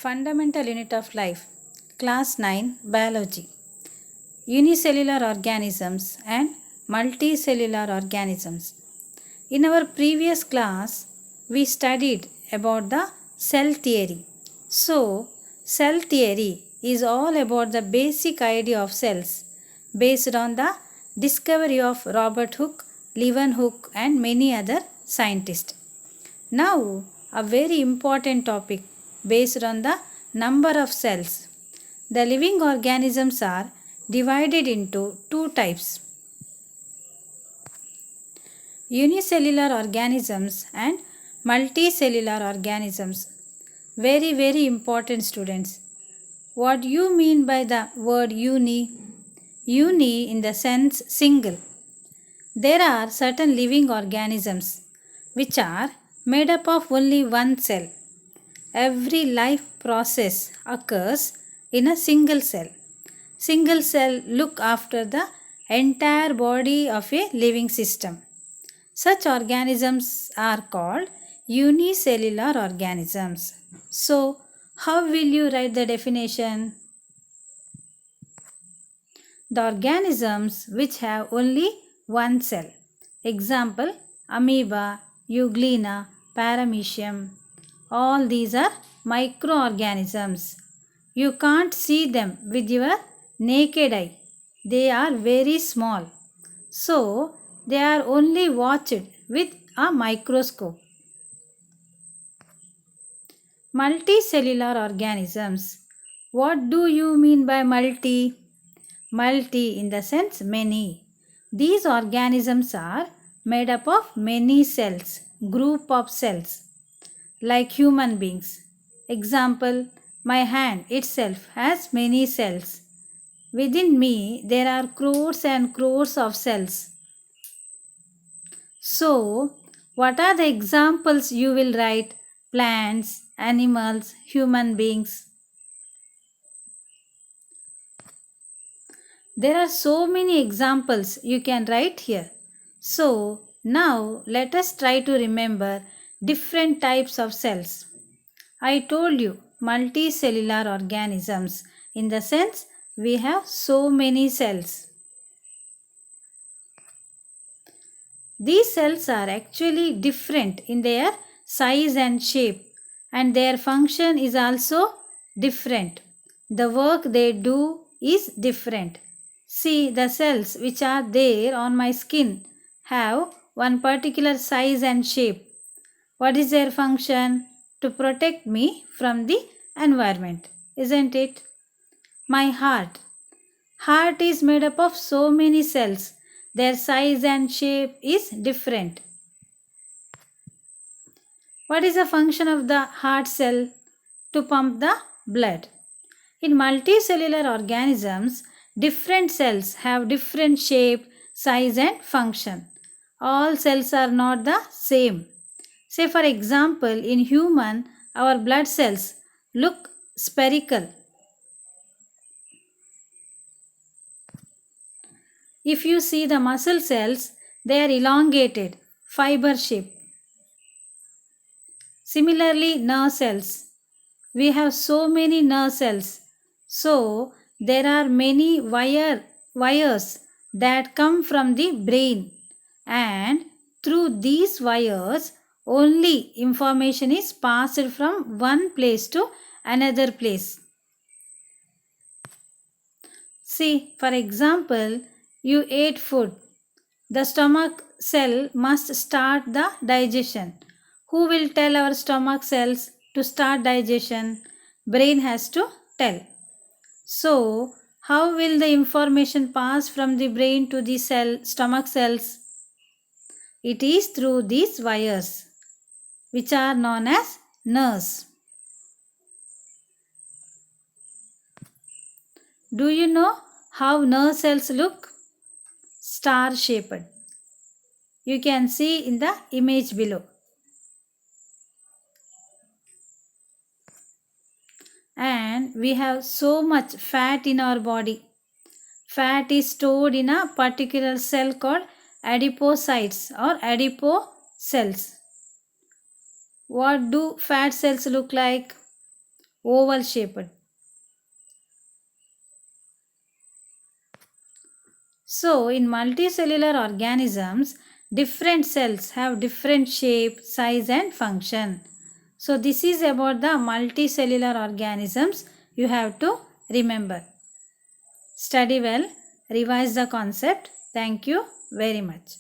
Fundamental Unit of Life, Class 9, Biology, Unicellular Organisms and Multicellular Organisms. In our previous class, we studied about the cell theory. So, cell theory is all about the basic idea of cells based on the discovery of Robert Hooke, Leeuwenhoek and many other scientists. Now, a very important topic based on the number of cells. The living organisms are divided into two types: unicellular organisms and multicellular organisms. Very important, students. What you mean by the word uni? Uni in the sense single. There are certain living organisms which are made up of only one cell. Every life process occurs in a single cell. Single cell look after the entire body of a living system. Such organisms are called unicellular organisms. So, how will you write the definition? The organisms which have only one cell. Example, amoeba, euglena, paramecium. All these are microorganisms. You can't see them with your naked eye. They are very small. So, they are only watched with a microscope. Multicellular organisms. What do you mean by multi? Multi in the sense many. These organisms are made up of many cells, group of cells, like human beings. Example, my hand itself has many cells. Within me, there are crores and crores of cells. So, what are the examples you will write? Plants, animals, human beings. There are so many examples you can write here. So, now let us try to remember different types of cells. I told you multicellular organisms in the sense we have so many cells. These cells are actually different in their size and shape, and their function is also different. The work they do is different. See, the cells which are there on my skin have one particular size and shape. What is their function? To protect me from the environment, isn't it? My heart. Heart is made up of so many cells. Their size and shape is different. What is the function of the heart cell? To pump the blood. In multicellular organisms, different cells have different shape, size and function. All cells are not the same. Say for example, in human, our blood cells look spherical. If you see the muscle cells, they are elongated, fiber shape. Similarly, nerve cells. We have so many nerve cells. So, there are many wires that come from the brain, and through these wires only information is passed from one place to another place. See, for example, you ate food. The stomach cell must start the digestion. Who will tell our stomach cells to start digestion? Brain has to tell. So, how will the information pass from the brain to the stomach cells? It is through these wires, which are known as nerves. Do you know how nerve cells look? Star shaped. You can see in the image below. And we have so much fat in our body. Fat is stored in a particular cell called adipocytes or adipose cells. What do fat cells look like? oval shaped. So, in multicellular organisms, different cells have different shape, size, and function. So, this is about the multicellular organisms you have to remember. Study well, revise the concept. Thank you very much.